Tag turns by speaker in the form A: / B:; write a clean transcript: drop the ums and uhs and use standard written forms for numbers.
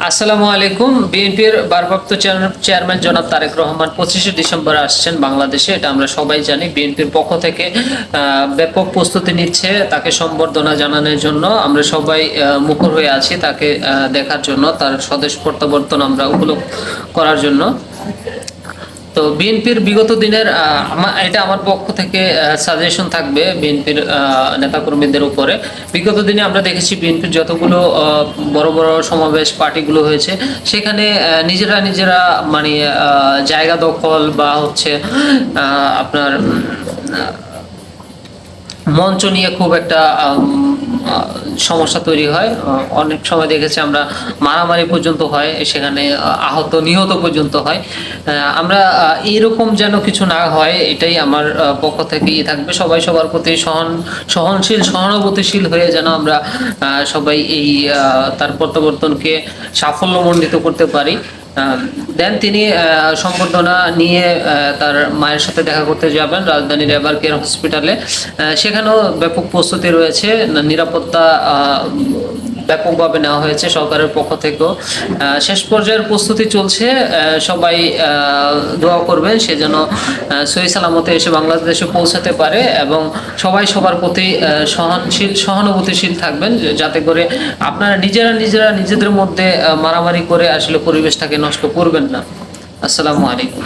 A: আসসালামু আলাইকুম। বিএনপির ভারপ্রাপ্ত চেয়ারম্যান জনাব তারেক রহমান 25শে ডিসেম্বর আসছেন বাংলাদেশে, এটা আমরা সবাই জানি। বিএনপির পক্ষ থেকে ব্যাপক প্রস্তুতি নিচ্ছে তাকে সম্বর্ধনা জানানোর জন্য। আমরা সবাই মুখর হয়ে আছি তাকে দেখার জন্য, তার স্বদেশ প্রত্যাবর্তন আমরা উপলক্ষ করার জন্য। তো বিএনপির বিগত দিনের এটা আমার পক্ষ থেকে সাজেশন থাকবে বিএনপির নেতাকর্মীদের উপরে। বিগত দিনে আমরা দেখেছি বিএনপির যতগুলো বড় বড় সমাবেশ পার্টিগুলো হয়েছে, সেখানে নিজেরা নিজেরা মানে জায়গা দখল বা হচ্ছে আপনার মঞ্চ নিয়ে খুব একটা সমস্যা তৈরি হয়। অনেক সময় দেখেছি আমরা মারামারি পর্যন্ত হয়, সেখানে আহত নিহত পর্যন্ত হয়। আমরা এইরকম যেন কিছু না হয়, এটাই আমার পক্ষ থেকে থাকবে। সবাই সবার প্রতি সহনশীল সহানুভূতিশীল হয়ে যেন আমরা সবাই এই তার প্রত্যাবর্তনকে সাফল্যমণ্ডিত করতে পারি। দেন তিনি সম্বর্ধনা নিয়ে তার মায়ের সাথে দেখা করতে যাবেন রাজধানীর এভার কেয়ার হসপিটালে। সেখানেও ব্যাপক প্রস্তুতি রয়েছে, নিরাপত্তা ব্যাপকভাবে নেওয়া হয়েছে সরকারের পক্ষ থেকেও। শেষ পর্যায়ের প্রস্তুতি চলছে। সবাই দোয়া করবেন সে যেন সহি সালামতে এসে বাংলাদেশে পৌঁছাতে পারে, এবং সবাই সবার প্রতি সহানুভূতিশীল থাকবেন, যাতে করে আপনারা নিজেরা নিজেদের মধ্যে মারামারি করে আসলে পরিবেশটাকে নষ্ট করবেন না। আসসালামু আলাইকুম।